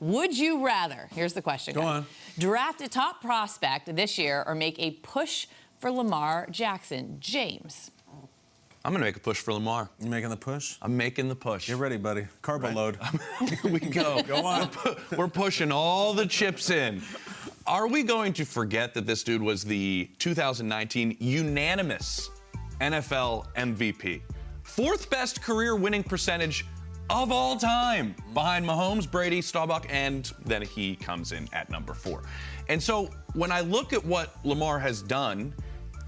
Would you rather, here's the question. Go on. Draft a top prospect this year or make a push for Lamar Jackson? James. I'm going to make a push for Lamar. You making the push? I'm making the push. Get ready, buddy. Carbo load. Here we go. Go on. We're pushing all the chips in. Are we going to forget that this dude was the 2019 unanimous NFL MVP? 4th best career winning percentage of all time, behind Mahomes, Brady, Staubach, and then he comes in at number 4. And so when I look at what Lamar has done,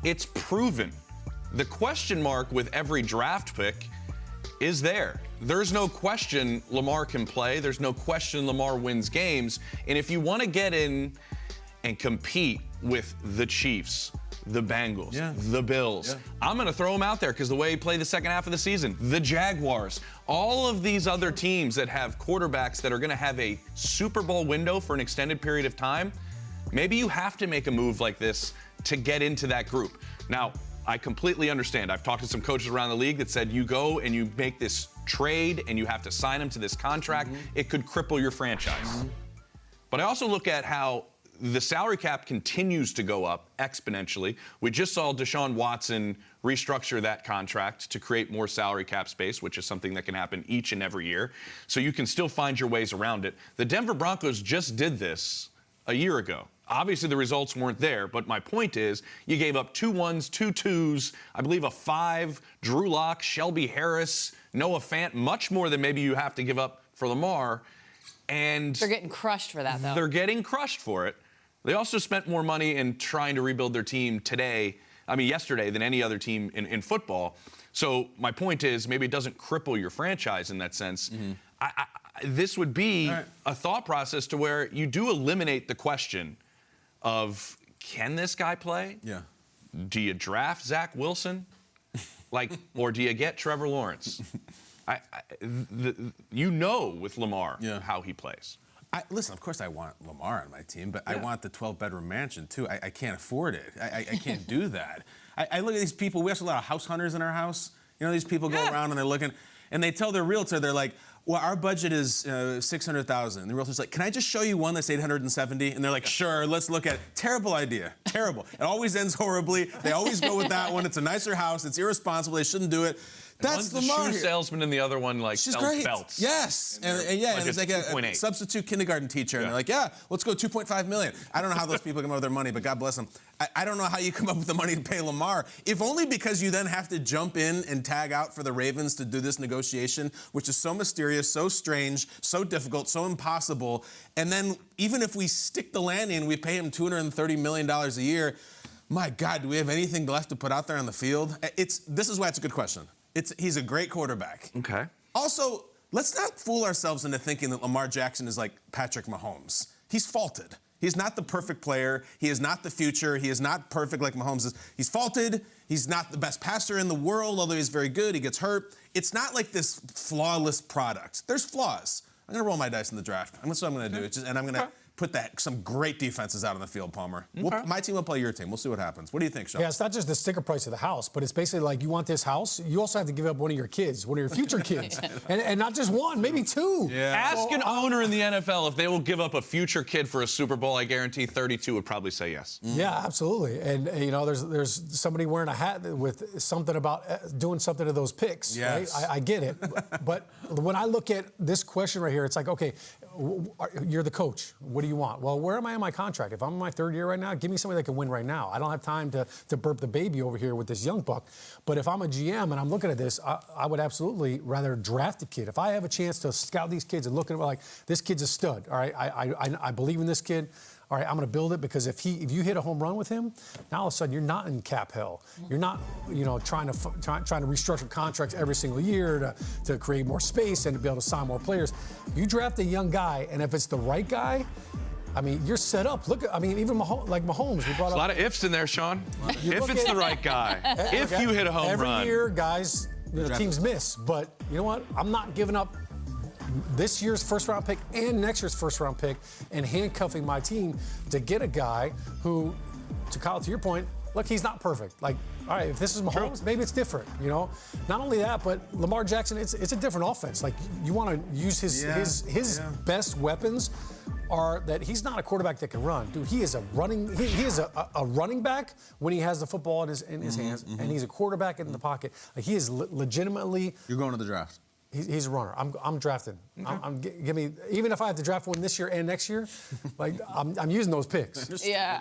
it's proven. The question mark with every draft pick is there. There's no question Lamar can play. There's no question Lamar wins games. And if you want to get in and compete with the Chiefs, the Bengals, the Bills, I'm going to throw him out there because the way he played the second half of the season, the Jaguars, all of these other teams that have quarterbacks that are going to have a Super Bowl window for an extended period of time, maybe you have to make a move like this to get into that group. Now, I completely understand. I've talked to some coaches around the league that said you go and you make this trade and you have to sign him to this contract. It could cripple your franchise. But I also look at how the salary cap continues to go up exponentially. We just saw Deshaun Watson restructure that contract to create more salary cap space, which is something that can happen each and every year. So you can still find your ways around it. The Denver Broncos just did this a year ago. Obviously, the results weren't there, but my point is you gave up 2 1s, 2 2s, I believe a 5, Drew Lock, Shelby Harris, Noah Fant, much more than maybe you have to give up for Lamar. And they're getting crushed for that, though. They're getting crushed for it. They also spent more money in trying to rebuild their team yesterday than any other team in football. So my point is maybe it doesn't cripple your franchise in that sense. This would be a thought process to where you do eliminate the question of, can this guy play? Yeah. Do you draft Zach Wilson? Or do you get Trevor Lawrence? With Lamar how he plays. Listen, of course I want Lamar on my team, but I want the 12-bedroom mansion, too. I can't afford it. I can't do that. I look at these people. We have a lot of house hunters in our house. You know, these people go around and they're looking, and they tell their realtor, they're like, well, our budget is $600,000. And the realtor's like, can I just show you one that's $870? And they're like, sure, let's look at it. Terrible idea. Terrible. It always ends horribly. They always go with that one. It's a nicer house. It's irresponsible. They shouldn't do it. That's One's Lamar. The shoe salesman and the other one She's sells great. belts. Yes, and it's like a substitute kindergarten teacher, and they're like, let's go $2.5 million. I don't know how those people come up with their money, but God bless them. I don't know how you come up with the money to pay Lamar, if only because you then have to jump in and tag out for the Ravens to do this negotiation, which is so mysterious, so strange, so difficult, so impossible. And then even if we stick the landing and we pay him $230 million a year, my God, do we have anything left to put out there on the field? This is why it's a good question. He's a great quarterback. Okay. Also, let's not fool ourselves into thinking that Lamar Jackson is like Patrick Mahomes. He's faulted. He's not the perfect player. He is not the future. He is not perfect like Mahomes is. He's faulted. He's not the best passer in the world, although he's very good. He gets hurt. It's not like this flawless product. There's flaws. I'm going to roll my dice in the draft. That's what I'm going to do. And I'm going to put some great defenses out on the field, Palmer. My team will play your team. We'll see what happens. What do you think, Sean? Yeah, it's not just the sticker price of the house, but it's basically like you want this house, you also have to give up one of your kids, one of your future kids. and not just one, maybe 2. Yeah. Ask an owner in the NFL if they will give up a future kid for a Super Bowl. I guarantee 32 would probably say yes. Yeah, absolutely. And, there's somebody wearing a hat with something about doing something to those picks. Yes. Right? I get it. But when I look at this question right here, it's like, okay, you're the coach. What do you want? Well, where am I in my contract? If I'm in my 3rd year right now, give me somebody that can win right now. I don't have time to burp the baby over here with this young buck. But if I'm a GM and I'm looking at this, I would absolutely rather draft a kid. If I have a chance to scout these kids and look at it like, this kid's a stud, all right? I believe in this kid. All right, I'm going to build it because if you hit a home run with him, now all of a sudden you're not in cap hell. You're not, trying to restructure contracts every single year to create more space and to be able to sign more players. You draft a young guy, and if it's the right guy, you're set up. Even Mahomes, we brought up. A lot of ifs in there, Sean. If it's the right guy. If you hit a home run. Every year, guys, teams miss. But you know what? I'm not giving up this year's first-round pick and next year's first-round pick and handcuffing my team to get a guy who, to Kyle, to your point, look, he's not perfect. Like, all right, if this is Mahomes, maybe it's different, you know? Not only that, but Lamar Jackson, it's a different offense. Like, you want to use his best weapons are that he's not a quarterback that can run. Dude, he is a running back when he has the football in his hands, and he's a quarterback in the pocket. Like, he is legitimately. You're going to the draft. He's a runner. I'm drafting. Okay. Give me, even if I have to draft one this year and next year, like I'm using those picks. Yeah,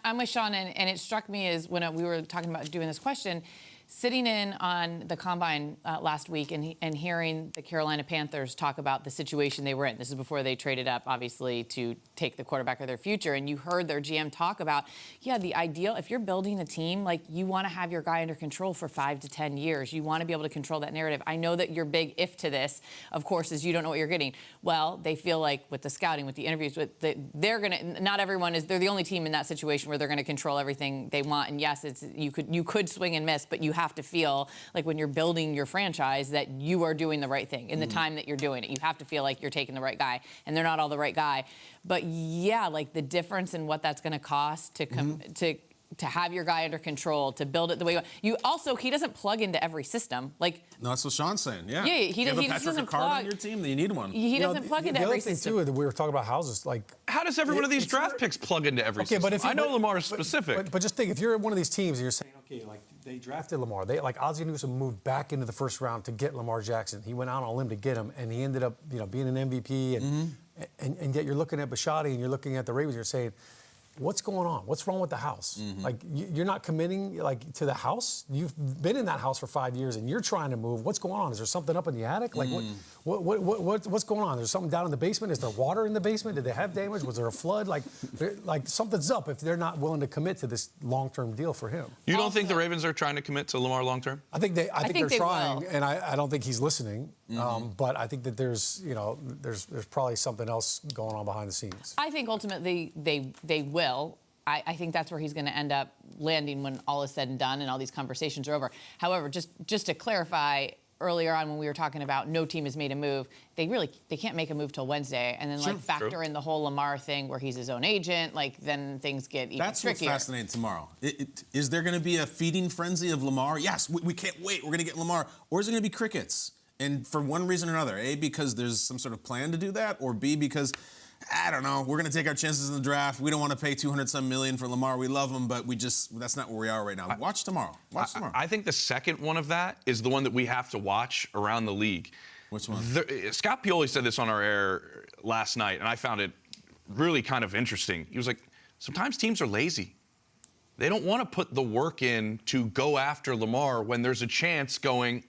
I'm with Sean, and it struck me as when we were talking about doing this question, sitting in on the Combine last week and hearing the Carolina Panthers talk about the situation they were in. This is before they traded up, obviously, to take the quarterback of their future. And you heard their GM talk about, the ideal, if you're building a team, like, you want to have your guy under control for 5 to 10 years. You want to be able to control that narrative. I know that your big if to this, of course, is you don't know what you're getting. Well, they feel like with the scouting, with the interviews, they're going to, not everyone is, they're the only team in that situation where they're going to control everything they want. And yes, you could swing and miss, but you have to feel like when you're building your franchise that you are doing the right thing in the time that you're doing it. You have to feel like you're taking the right guy, and they're not all the right guy. But like the difference in what that's going to cost to have your guy under control, to build it the way you also, he doesn't plug into every system. Like, no, that's what Sean's saying. Yeah, he doesn't plug on your team. Then you need one. He doesn't plug into every system. The other thing too, we were talking about houses. Like, how does every one of these draft picks plug into every system? But if I know Lamar is specific. But just think, if you're one of these teams and you're saying, okay, like they drafted Lamar, Ozzie Newsome moved back into the first round to get Lamar Jackson. He went out on a limb to get him, and he ended up, being an MVP. And yet you're looking at Bisciotti and you're looking at the Ravens. You're saying, what's going on? What's wrong with the house? Like, you're not committing to the house. You've been in that house for 5 years and you're trying to move. What's going on? Is there something up in the attic? Like, what's going on? Is there something down in the basement? Is there water in the basement? Did they have damage? Was there a flood? Like something's up if they're not willing to commit to this long-term deal for him. You don't think the Ravens are trying to commit to Lamar long-term? I think they're trying, will. and I don't think he's listening. But I think that there's probably something else going on behind the scenes. I think ultimately they will. I think that's where he's going to end up landing when all is said and done and all these conversations are over. However, just to clarify, earlier on when we were talking about no team has made a move, they can't make a move till Wednesday, and then factor in the whole Lamar thing where he's his own agent. Like, then things get even That's trickier. What's fascinating tomorrow. Is there going to be a feeding frenzy of Lamar? Yes, we can't wait. We're going to get Lamar. Or is it going to be crickets? And for one reason or another, A, because there's some sort of plan to do that, or B, because, I don't know, we're going to take our chances in the draft. We don't want to pay $200-some million for Lamar. We love him, but that's not where we are right now. Watch tomorrow. I think the second one of that is the one that we have to watch around the league. Which one? Scott Pioli said this on our air last night, and I found it really kind of interesting. He was like, sometimes teams are lazy. They don't want to put the work in to go after Lamar when there's a chance going,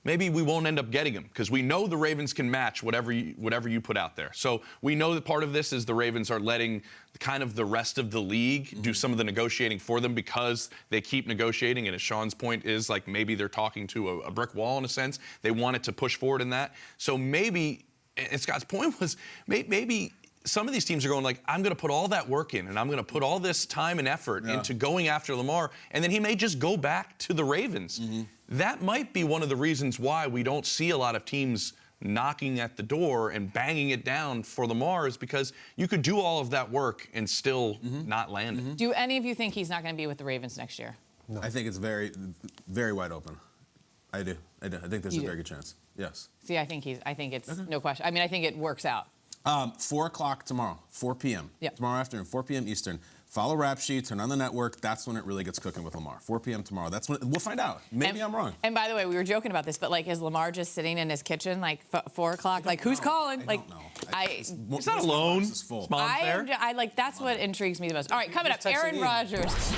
maybe we won't end up getting him, because we know the Ravens can match whatever you put out there. So we know that part of this is the Ravens are letting kind of the rest of the league do some of the negotiating for them, because they keep negotiating. And as Sean's point is, like, maybe they're talking to a brick wall in a sense. They wanted to push forward in that. So maybe, and Scott's point was, maybe some of these teams are going like, I'm going to put all that work in, and I'm going to put all this time and effort into going after Lamar, and then he may just go back to the Ravens. That might be one of the reasons why we don't see a lot of teams knocking at the door and banging it down for Lamar, is because you could do all of that work and still not land it. Do any of you think he's not going to be with the Ravens next year? No. I think it's very, very wide open. I do. I think there's a very good chance. Yes. See, I think it's no question. I mean, I think it works out. 4 o'clock tomorrow, 4 p.m. Yep. Tomorrow afternoon, 4 p.m. Eastern. Follow Rap Sheet, turn on the network. That's when it really gets cooking with Lamar. 4 p.m. tomorrow. That's when we'll find out. Maybe I'm wrong. And by the way, we were joking about this, but like, is Lamar just sitting in his kitchen like 4 o'clock? Like, who's calling? I don't know. He's not alone. Is full. Mom's there. That's what intrigues me the most. All right, coming up, Aaron Rodgers.